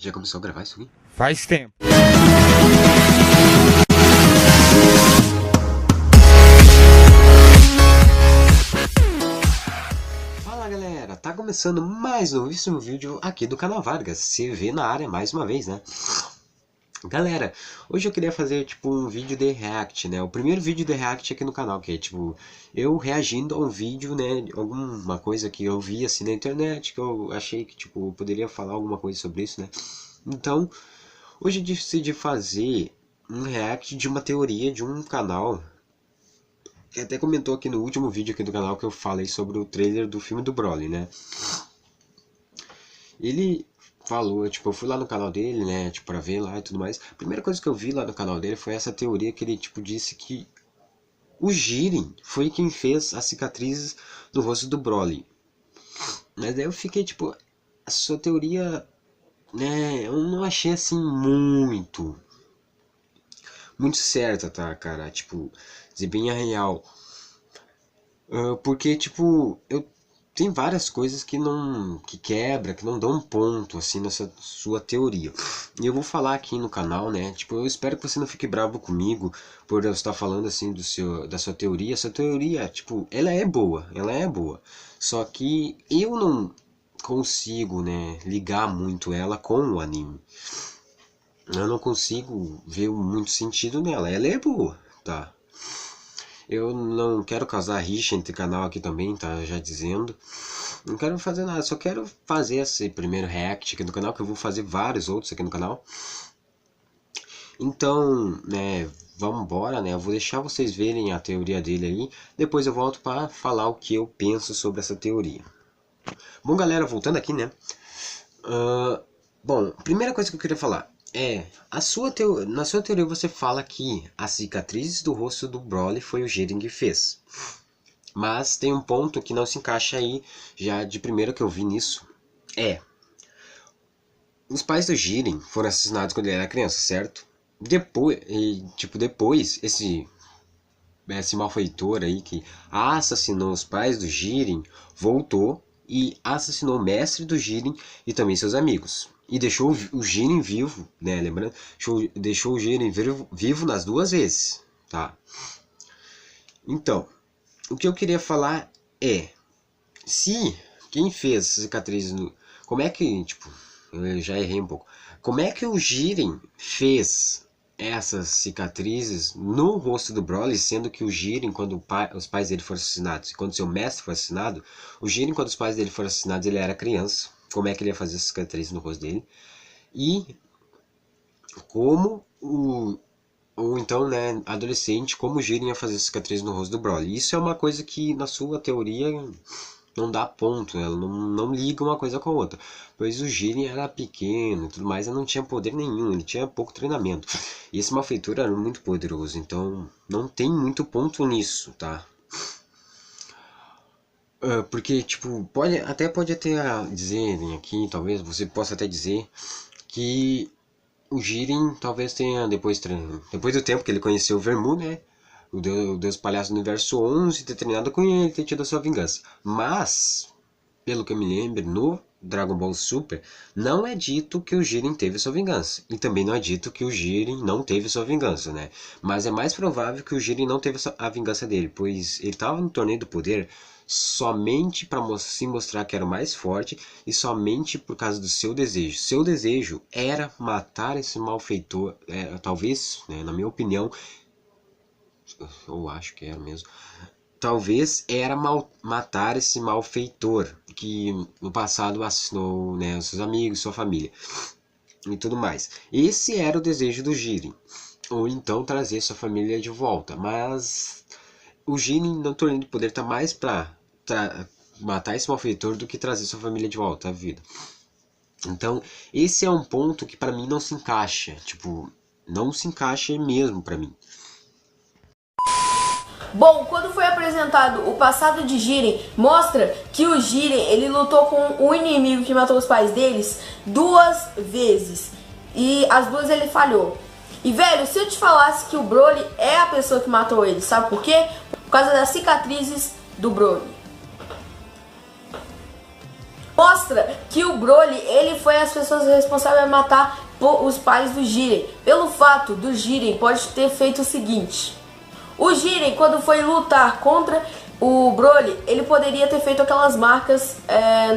Já começou a gravar isso aqui? Faz tempo. Fala galera, tá começando mais um novíssimo vídeo aqui do canal Vargas, CV na área mais uma vez, né? Galera, hoje eu queria fazer tipo um vídeo de react, né? O primeiro vídeo de react aqui no canal, que é tipo eu reagindo a um vídeo, né? Alguma coisa que eu vi assim na internet, que eu achei que tipo eu poderia falar alguma coisa sobre isso, né? Então, hoje eu decidi fazer um react de uma teoria de um canal que até comentou aqui no último vídeo aqui do canal que eu falei sobre o trailer do filme do Broly, né? Ele falou, tipo, eu fui lá no canal dele, né, tipo, pra ver lá e tudo mais. A primeira coisa que eu vi lá no canal dele foi essa teoria que ele, tipo, disse que o Jiren foi quem fez as cicatrizes no rosto do Broly. Mas daí eu fiquei, tipo, a sua teoria, né, eu não achei, assim, muito certa, tá, cara? Tipo, dizer bem a real. Porque, tipo, tem várias coisas que quebra, que não dão um ponto, assim, nessa sua teoria. E eu vou falar aqui no canal, né, tipo, eu espero que você não fique bravo comigo por eu estar falando, assim, da sua teoria. Essa teoria, tipo, ela é boa, Só que eu não consigo, né, ligar muito ela com o anime. Eu não consigo ver muito sentido nela. Ela é boa, tá? Eu não quero causar rixa entre canal aqui também, tá? Já dizendo. Não quero fazer nada, só quero fazer esse primeiro react aqui no canal, que eu vou fazer vários outros aqui no canal. Então, né, vamos embora, né? Eu vou deixar vocês verem a teoria dele aí. Depois eu volto para falar o que eu penso sobre essa teoria. Bom, galera, voltando aqui, né? Bom, primeira coisa que eu queria falar é, na sua teoria você fala que as cicatrizes do rosto do Broly foi o Jiren que fez. Mas tem um ponto que não se encaixa aí, já de primeira que eu vi nisso. Os pais do Jiren foram assassinados quando ele era criança, certo? Depois esse malfeitor aí que assassinou os pais do Jiren voltou e assassinou o mestre do Jiren e também seus amigos. E deixou o Jiren vivo, né? Lembrando, deixou o Jiren vivo nas duas vezes, tá? Então, o que eu queria falar é, se quem fez as cicatrizes no... Como é que, tipo, eu já errei um pouco. Como é que o Jiren fez essas cicatrizes no rosto do Broly, sendo que o Jiren, quando os pais dele foram assassinados, e quando seu mestre foi assassinado, o Jiren, quando os pais dele foram assassinados, ele era criança. Como é que ele ia fazer essas cicatrizes no rosto dele? E como ou então, né, adolescente, como o Jiren ia fazer cicatrizes no rosto do Broly. Isso é uma coisa que, na sua teoria, não dá ponto, né? Ela não liga uma coisa com a outra. Pois o Jiren era pequeno e tudo mais, ele não tinha poder nenhum, ele tinha pouco treinamento. E esse malfeitor era muito poderoso, então não tem muito ponto nisso, tá? Porque, tipo, pode até dizerem aqui, talvez você possa até dizer que o Jiren talvez tenha, depois do tempo que ele conheceu o Vermu, né? O Deus Palhaço do Universo 11 ter treinado com ele, ter tido a sua vingança. Mas, pelo que eu me lembro, no Dragon Ball Super, não é dito que o Jiren teve sua vingança. E também não é dito que o Jiren não teve sua vingança, né? Mas é mais provável que o Jiren não teve a vingança dele, pois ele estava no Torneio do Poder somente para se mostrar que era o mais forte e somente por causa do seu desejo. Seu desejo era matar esse malfeitor, talvez, né, na minha opinião, eu acho que era mesmo, talvez era matar esse malfeitor que no passado assassinou, né, seus amigos, sua família e tudo mais. Esse era o desejo do Jiren, ou então trazer sua família de volta, mas o Jiren no Torneio do Poder tá mais pra matar esse malfeitor do que trazer sua família de volta à vida. Então, esse é um ponto que pra mim não se encaixa, tipo, não se encaixa mesmo pra mim. Bom, quando foi apresentado o passado de Jiren, mostra que o Jiren, ele lutou com o inimigo que matou os pais deles 2 vezes. E as 2 ele falhou. E, velho, se eu te falasse que o Broly é a pessoa que matou ele, sabe por quê? Por causa das cicatrizes do Broly. Mostra que o Broly, ele foi as pessoas responsáveis a matar os pais do Jiren. Pelo fato do Jiren pode ter feito o seguinte: o Jiren, quando foi lutar contra o Broly, ele poderia ter feito aquelas marcas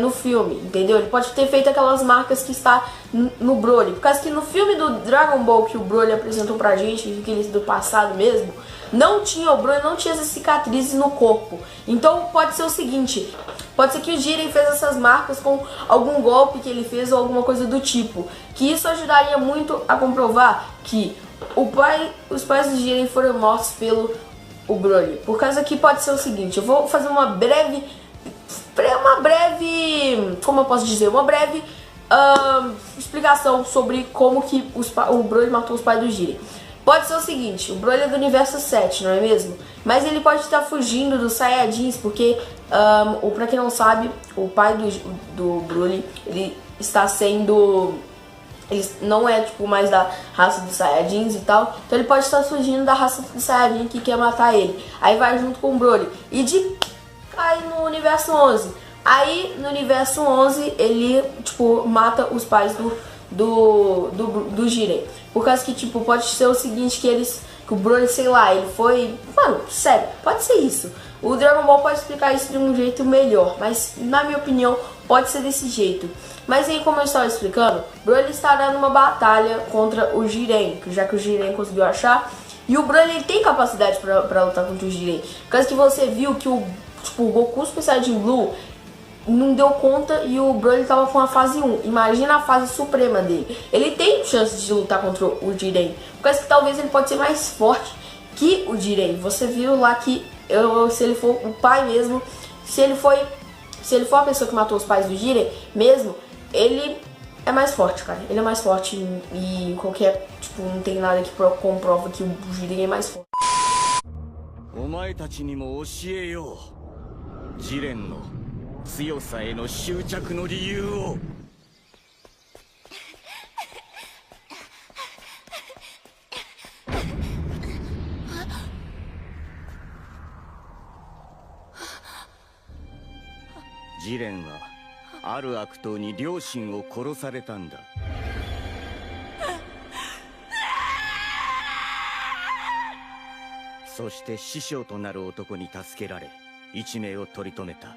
no filme, entendeu? Ele pode ter feito aquelas marcas que está no Broly. Por causa que no filme do Dragon Ball que o Broly apresentou pra gente, aquele do passado mesmo, não tinha o Broly, não tinha essas cicatrizes no corpo. Então pode ser o seguinte: pode ser que o Jiren fez essas marcas com algum golpe que ele fez ou alguma coisa do tipo. Que isso ajudaria muito a comprovar que os pais do Jiren foram mortos pelo Broly. Por causa que pode ser o seguinte: eu vou fazer uma breve, como eu posso dizer, uma breve explicação sobre como que o Broly matou os pais do Jiren. Pode ser o seguinte: o Broly é do universo 7, não é mesmo? Mas ele pode estar fugindo dos Saiyajins, porque, pra quem não sabe, o pai do Broly, ele está sendo... ele não é, tipo, mais da raça dos Saiyajins e tal. Então ele pode estar fugindo da raça dos Saiyajin que quer matar ele. Aí vai junto com o Broly e cai no universo 11. Aí, no universo 11, ele, tipo, mata os pais do Jiren. Por causa que, tipo, pode ser o seguinte, que o Broly, sei lá, ele foi... Mano, sério, pode ser isso. O Dragon Ball pode explicar isso de um jeito melhor, mas, na minha opinião, pode ser desse jeito. Mas aí, como eu estava explicando, Broly estará numa batalha contra o Jiren, já que o Jiren conseguiu achar. E o Broly, ele tem capacidade pra lutar contra o Jiren. Por causa que você viu que o Goku Super Saiyajin Blue não deu conta e o Broly tava com a fase 1. Imagina a fase suprema dele. Ele tem chance de lutar contra o Jiren. Por causa que talvez ele pode ser mais forte que o Jiren. Você viu lá que se ele for o pai mesmo, se ele for a pessoa que matou os pais do Jiren mesmo, ele é mais forte, cara. Ele é mais forte e qualquer, tipo, não tem nada que comprova que o Jiren é mais forte. お前たちにも教えよう。ジレンの強さへの執着の理由を。ジレンはある悪党に両親を殺されたんだ。そして師匠となる男に助けられ一命を取り留めた。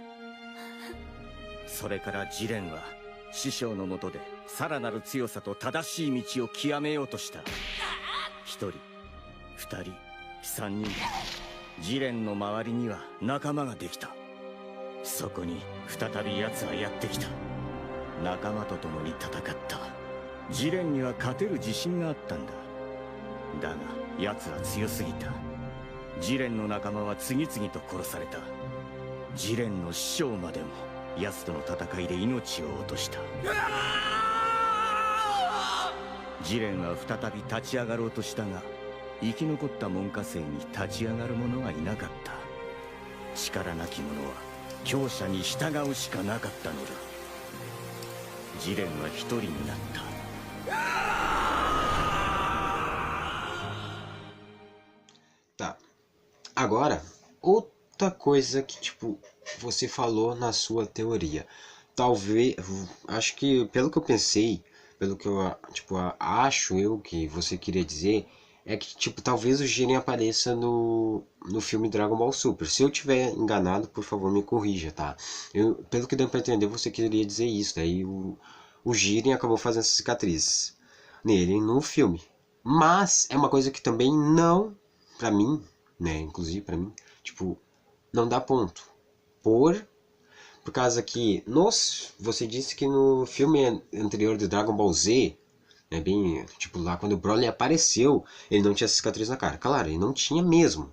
それからジレンは師匠の下でさらなる強さと正しい道を極めようとした。一人、二人、三人、ジレンの周りには仲間ができた。そこに再び奴はやってきた。仲間と共に戦った。ジレンには勝てる自信があったんだ。だが奴は強すぎた。ジレンの仲間は次々と殺された。ジレンの師匠までも奴との戦いで命を落とした。ジレンは再び立ち上がろうとしたが、生き残った門下生に立ち上がる者がいなかった。力なき者は強者に従うしかなかったのだ。ジレンは一人になった。Agora, outra coisa que, tipo, você falou na sua teoria. Talvez, acho que, pelo que eu pensei, pelo que eu, tipo, acho eu que você queria dizer, é que, tipo, talvez o Jiren apareça no filme Dragon Ball Super. Se eu tiver enganado, por favor, me corrija, tá? Pelo que deu pra entender, você queria dizer isso. Daí o Jiren acabou fazendo essas cicatrizes nele no filme. Mas é uma coisa que também não, pra mim, né, inclusive pra mim, tipo, não dá ponto. Por causa que você disse que no filme anterior de Dragon Ball Z, né, bem, tipo, lá quando o Broly apareceu, ele não tinha cicatriz na cara. Claro, ele não tinha mesmo.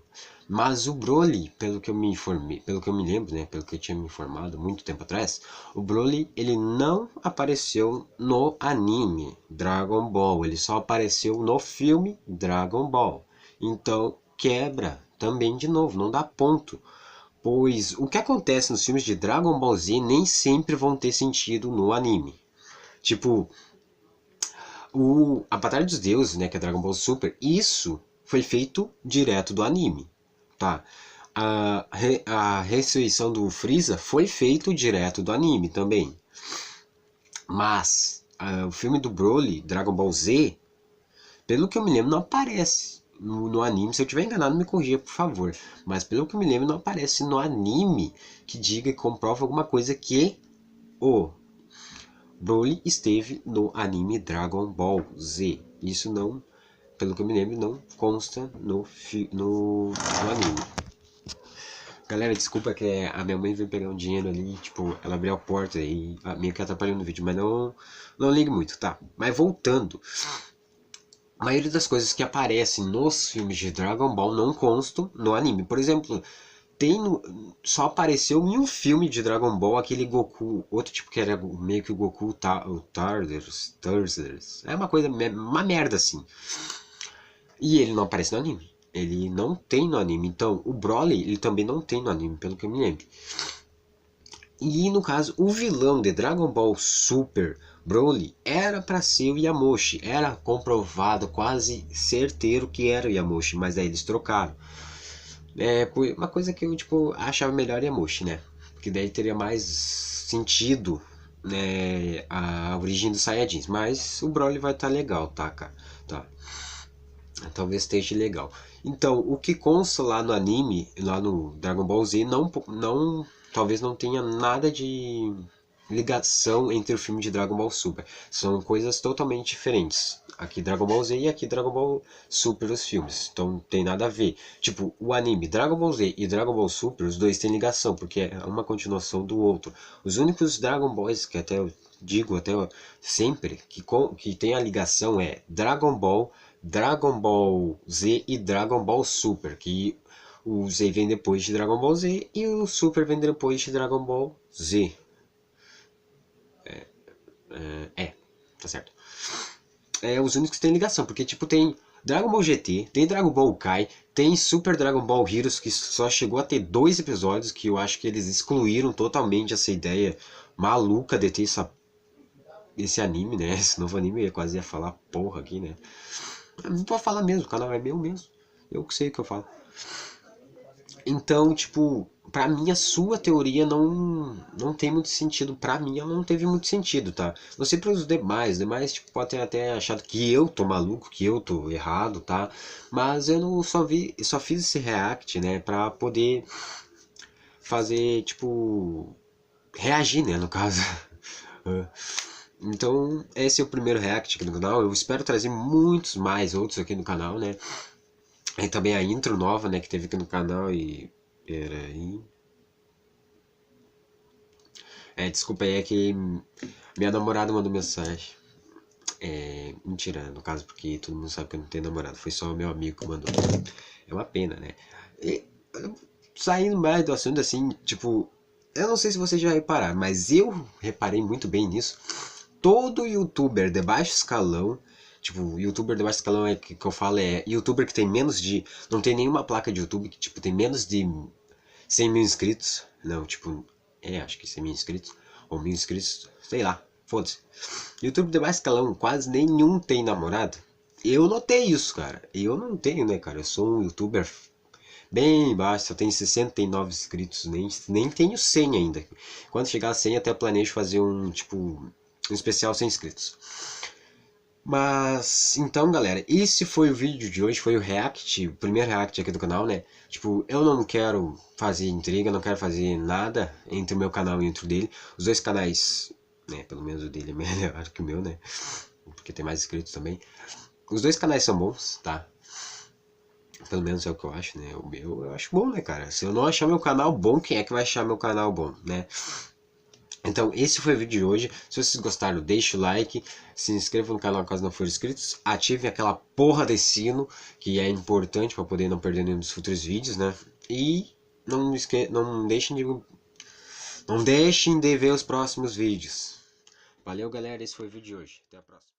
Mas o Broly, pelo que eu me informei, pelo que eu me lembro, né, pelo que eu tinha me informado muito tempo atrás, o Broly, ele não apareceu no anime Dragon Ball, ele só apareceu no filme Dragon Ball. Então, quebra também de novo, não dá ponto. Pois o que acontece nos filmes de Dragon Ball Z nem sempre vão ter sentido no anime. Tipo, a Batalha dos Deuses, né, que é Dragon Ball Super, isso foi feito direto do anime, tá? A ressurreição do Freeza foi feito direto do anime também. Mas o filme do Broly, Dragon Ball Z, pelo que eu me lembro, não aparece no anime. Se eu tiver enganado, me corrija, por favor. Mas pelo que eu me lembro, não aparece no anime que diga e comprova alguma coisa que o Broly esteve no anime Dragon Ball Z. Isso não, pelo que eu me lembro, não consta no anime. Galera, desculpa que a minha mãe veio pegar um dinheiro ali, tipo, ela abriu a porta e meio que atrapalhou no vídeo, mas não ligue muito, tá? Mas voltando, a maioria das coisas que aparecem nos filmes de Dragon Ball não constam no anime. Por exemplo, só apareceu em um filme de Dragon Ball aquele Goku, outro tipo que era meio que o Goku o Tarders. É uma merda assim. E ele não aparece no anime. Ele não tem no anime. Então, o Broly, ele também não tem no anime, pelo que eu me lembro. E, no caso, o vilão de Dragon Ball Super Broly era para ser o Yamoshi. Era comprovado, quase certeiro que era o Yamoshi, mas aí eles trocaram. Uma coisa que eu, tipo, achava melhor Yamoshi, né? Porque daí teria mais sentido, né, a origem dos Saiyajins. Mas o Broly vai estar legal, tá, cara? Tá. Talvez esteja legal. Então, o que consta lá no anime, lá no Dragon Ball Z, talvez não tenha nada de ligação entre o filme de Dragon Ball Super. São coisas totalmente diferentes. Aqui Dragon Ball Z e aqui Dragon Ball Super, os filmes. Então não tem nada a ver. Tipo, o anime Dragon Ball Z e Dragon Ball Super, os dois têm ligação, porque é uma continuação do outro. Os únicos Dragon Balls que até eu digo até sempre que tem a ligação é Dragon Ball Z e Dragon Ball Super, que o Z vem depois de Dragon Ball Z e o Super vem depois de Dragon Ball Z. Tá certo. Os únicos que tem ligação, porque tipo tem Dragon Ball GT, tem Dragon Ball Kai, tem Super Dragon Ball Heroes, que só chegou a ter 2 episódios, que eu acho que eles excluíram totalmente essa ideia maluca de ter esse anime, né? Esse novo anime, eu quase ia falar porra aqui, né? Não pode falar mesmo, o canal é meu mesmo. Eu que sei o que eu falo. Então, tipo, pra mim a sua teoria não tem muito sentido. Pra mim ela não teve muito sentido, tá? Não sei para os demais tipo, podem ter até achado que eu tô maluco, que eu tô errado, tá? Mas eu não só fiz esse react, né, pra poder fazer, tipo, reagir, né, no caso. Então, esse é o primeiro react aqui no canal. Eu espero trazer muitos mais outros aqui no canal, né? E também a intro nova, né, que teve aqui no canal e... Peraí... desculpa aí, é que minha namorada mandou mensagem. Mentira, no caso, porque todo mundo sabe que eu não tenho namorado. Foi só meu amigo que mandou. É uma pena, né? E, saindo mais do assunto, assim, tipo... Eu não sei se vocês já repararam, mas eu reparei muito bem nisso. Todo youtuber de baixo escalão... Tipo, youtuber de baixo escalão que eu falo é youtuber que tem menos de... Não tem nenhuma placa de YouTube que, tipo, tem menos de 100 mil inscritos. Não, tipo... acho que 100 mil inscritos. Ou 1000 inscritos. Sei lá. Foda-se. YouTube de baixo escalão, quase nenhum tem namorado. Eu notei isso, cara. Eu não tenho, né, cara? Eu sou um youtuber bem baixo. Só tenho 69 inscritos. Nem tenho 100 ainda. Quando chegar a 100, até planejo fazer um, tipo... Um especial 100 inscritos. Mas, então galera, esse foi o vídeo de hoje, foi o react, o primeiro react aqui do canal, né? Tipo, eu não quero fazer intriga, não quero fazer nada entre o meu canal e entre o dele. Os dois canais, né, pelo menos o dele é melhor que o meu, né? Porque tem mais inscritos também. Os dois canais são bons, tá? Pelo menos é o que eu acho, né? O meu eu acho bom, né, cara? Se eu não achar meu canal bom, quem é que vai achar meu canal bom, né? Então, esse foi o vídeo de hoje. Se vocês gostaram, deixe o like, se inscrevam no canal caso não forem inscritos, ativem aquela porra de sino, que é importante para poder não perder nenhum dos futuros vídeos, né? E não deixem de ver os próximos vídeos. Valeu, galera, esse foi o vídeo de hoje. Até a próxima.